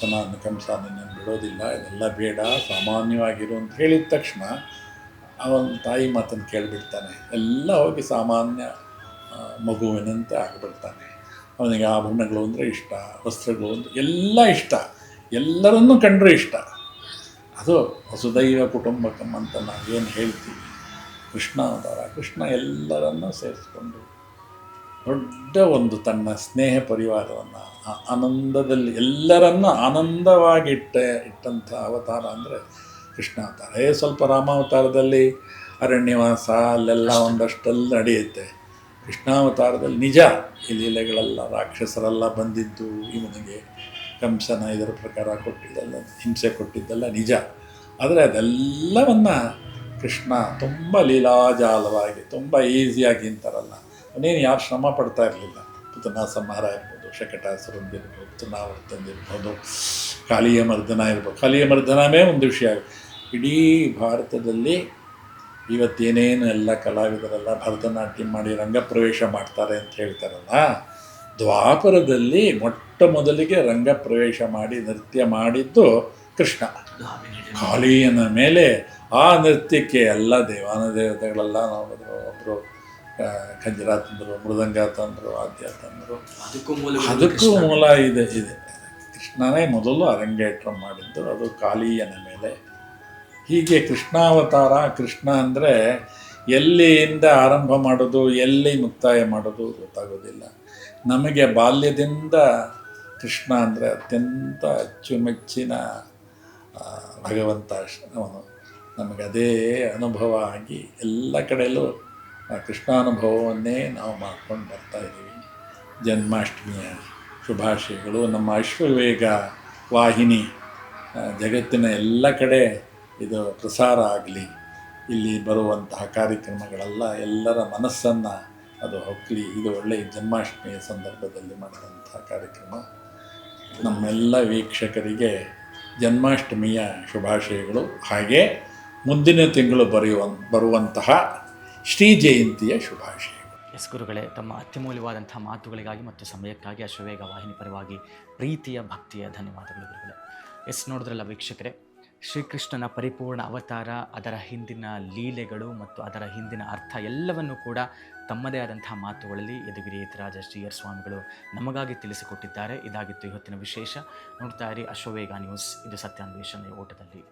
ನಿನ್ನನ್ನು ಬಿಡೋದಿಲ್ಲ, ಇದೆಲ್ಲ ಬೇಡ, ಸಾಮಾನ್ಯವಾಗಿರು ಅಂತ ಹೇಳಿದ ತಕ್ಷಣ ಅವನ ತಾಯಿ ಮಾತನ್ನು ಕೇಳಿಬಿಡ್ತಾನೆ. ಎಲ್ಲ ಹೋಗಿ ಸಾಮಾನ್ಯ ಮಗುವಿನಂತೆ ಆಗಿಬಿಡ್ತಾನೆ. ಅವನಿಗೆ ಆಭರಣಗಳು ಅಂದರೆ ಇಷ್ಟ, ವಸ್ತ್ರಗಳು ಅಂದರೆ ಎಲ್ಲ ಇಷ್ಟ, ಎಲ್ಲರನ್ನೂ ಕಂಡ್ರೂ ಇಷ್ಟ. ಅದು ವಸುದೈವ ಕುಟುಂಬಕಂ ಅಂತ ನಾವೇನು ಹೇಳ್ತೀವಿ. ಕೃಷ್ಣ ಅವತಾರ, ಕೃಷ್ಣ ಎಲ್ಲರನ್ನೂ ಸೇರಿಸ್ಕೊಂಡು ದೊಡ್ಡ ಒಂದು ತನ್ನ ಸ್ನೇಹ ಪರಿವಾರವನ್ನು ಆನಂದದಲ್ಲಿ ಎಲ್ಲರನ್ನ ಆನಂದವಾಗಿ ಇಟ್ಟಂಥ ಅವತಾರ ಅಂದರೆ ಕೃಷ್ಣ ಅವತಾರ. ಸ್ವಲ್ಪ ರಾಮಾವತಾರದಲ್ಲಿ ಅರಣ್ಯವಾಸ ಅಲ್ಲೆಲ್ಲ ಒಂದಷ್ಟೆಲ್ಲ ನಡೆಯುತ್ತೆ. ಕೃಷ್ಣಾವತಾರದಲ್ಲಿ ನಿಜ ಈ ಲೀಲೆಗಳೆಲ್ಲ, ರಾಕ್ಷಸರೆಲ್ಲ ಬಂದಿದ್ದು ಇವನಿಗೆ ಕಂಸನ ಇದರ ಪ್ರಕಾರ ಕೊಟ್ಟಿದ್ದೆಲ್ಲ, ಹಿಂಸೆ ಕೊಟ್ಟಿದ್ದೆಲ್ಲ ನಿಜ. ಆದರೆ ಅದೆಲ್ಲವನ್ನು ಕೃಷ್ಣ ತುಂಬ ಲೀಲಾಜಾಲವಾಗಿ, ತುಂಬ ಈಸಿಯಾಗಿ ಅಂತಾರಲ್ಲ, ಅವನೇನು ಯಾರು ಶ್ರಮ ಪಡ್ತಾ ಇರಲಿಲ್ಲ. ಪುತನ ಸಂಹಾರ ಇರ್ಬೋದು, ಶಕಟಾಸುರಂದಿರ್ಬೋದು, ಪುತನಾವರ್ತಂದಿರ್ಬೋದು, ಕಾಳಿಯ ಮರ್ದನ ಇರ್ಬೋದು. ಕಾಳಿಯ ಮರ್ದನವೇ ಒಂದು ವಿಷಯ. ಇಡೀ ಭಾರತದಲ್ಲಿ ಇವತ್ತೇನೇನು ಎಲ್ಲ ಕಲಾವಿದರೆಲ್ಲ ಭರತನಾಟ್ಯ ಮಾಡಿ ರಂಗಪ್ರವೇಶ ಮಾಡ್ತಾರೆ ಅಂತ ಹೇಳ್ತಾರಲ್ಲ, ದ್ವಾಪರದಲ್ಲಿ ಮೊಟ್ಟ ಮೊದಲಿಗೆ ರಂಗಪ್ರವೇಶ ಮಾಡಿ ನೃತ್ಯ ಮಾಡಿದ್ದು ಕೃಷ್ಣ. ಕಾಳಿಯನ ಮೇಲೆ ಆ ನೃತ್ಯಕ್ಕೆ ಎಲ್ಲ ದೇವಾನುದೇವತೆಗಳೆಲ್ಲ ಒಬ್ಬರು ಖಂಜರ ತಂದರು, ಮೃದಂಗ ತಂದರು, ವಾದ್ಯ ತಂದರು. ಅದಕ್ಕೂ ಮೂಲ ಇದೆ. ಕೃಷ್ಣನೇ ಮೊದಲು ಅರಂಗೇಟ್ರ ಮಾಡಿದ್ದು, ಅದು ಕಾಳಿಯನ ಮೇಲೆ. ಹೀಗೆ ಕೃಷ್ಣಾವತಾರ, ಕೃಷ್ಣ ಅಂದರೆ ಎಲ್ಲಿಂದ ಆರಂಭ ಮಾಡೋದು ಎಲ್ಲಿ ಮುಕ್ತಾಯ ಮಾಡೋದು ಗೊತ್ತಾಗೋದಿಲ್ಲ. ನಮಗೆ ಬಾಲ್ಯದಿಂದ ಕೃಷ್ಣ ಅಂದರೆ ಅತ್ಯಂತ ಅಚ್ಚುಮೆಚ್ಚಿನ ಭಗವಂತ. ಅವನು ನಮಗದೇ ಅನುಭವ ಆಗಿ ಎಲ್ಲ ಕಡೆಯಲ್ಲೂ ಆ ಕೃಷ್ಣಾನುಭವವನ್ನೇ ನಾವು ಮಾಡ್ಕೊಂಡು ಬರ್ತಾಯಿದ್ದೀವಿ. ಜನ್ಮಾಷ್ಟಮಿಯ ಶುಭಾಶಯಗಳು. ನಮ್ಮ ಅಶ್ವವೇಗ ವಾಹಿನಿ ಜಗತ್ತಿನ ಎಲ್ಲ ಕಡೆ ಇದು ಪ್ರಸಾರ ಆಗಲಿ. ಇಲ್ಲಿ ಬರುವಂತಹ ಕಾರ್ಯಕ್ರಮಗಳೆಲ್ಲ ಎಲ್ಲರ ಮನಸ್ಸನ್ನು ಅದು ಹೊಕ್ಕಲಿ. ಇದು ಒಳ್ಳೆಯ ಜನ್ಮಾಷ್ಟಮಿಯ ಸಂದರ್ಭದಲ್ಲಿ ಮಾಡಿದಂತಹ ಕಾರ್ಯಕ್ರಮ. ನಮ್ಮೆಲ್ಲ ವೀಕ್ಷಕರಿಗೆ ಜನ್ಮಾಷ್ಟಮಿಯ ಶುಭಾಶಯಗಳು. ಹಾಗೆ ಮುಂದಿನ ತಿಂಗಳು ಬರುವಂತಹ ಶ್ರೀ ಜಯಂತಿಯ ಶುಭಾಶಯಗಳು. ಎಸ್ ಗುರುಗಳೇ, ತಮ್ಮ ಅತ್ಯಮೂಲ್ಯವಾದಂಥ ಮಾತುಗಳಿಗಾಗಿ ಮತ್ತು ಸಮಯಕ್ಕಾಗಿ ಅಶ್ವವೇಗ ವಾಹಿನಿ ಪರವಾಗಿ ಪ್ರೀತಿಯ ಭಕ್ತಿಯ ಧನ್ಯವಾದಗಳು ಗುರುಗಳೇ. ಎಸ್, ನೋಡಿದ್ರಲ್ಲ ವೀಕ್ಷಕರೇ, ಶ್ರೀಕೃಷ್ಣನ ಪರಿಪೂರ್ಣ ಅವತಾರ, ಅದರ ಹಿಂದಿನ ಲೀಲೆಗಳು ಮತ್ತು ಅದರ ಹಿಂದಿನ ಅರ್ಥ ಎಲ್ಲವನ್ನು ಕೂಡ ತಮ್ಮದೇ ಆದಂಥ ಮಾತುಗಳಲ್ಲಿ ಯದುಗಿರಿ ಯತಿರಾಜ ಶ್ರೀಯರ್ ಸ್ವಾಮಿಗಳು ನಮಗಾಗಿ ತಿಳಿಸಿಕೊಟ್ಟಿದ್ದಾರೆ. ಇದಾಗಿತ್ತು ಇವತ್ತಿನ ವಿಶೇಷ. ನೋಡ್ತಾ ಇರಿ ಅಶ್ವವೇಗ ನ್ಯೂಸ್. ಇದು ಸತ್ಯಾನ್ವೇಷಣೆಯ ಓಟದಲ್ಲಿ.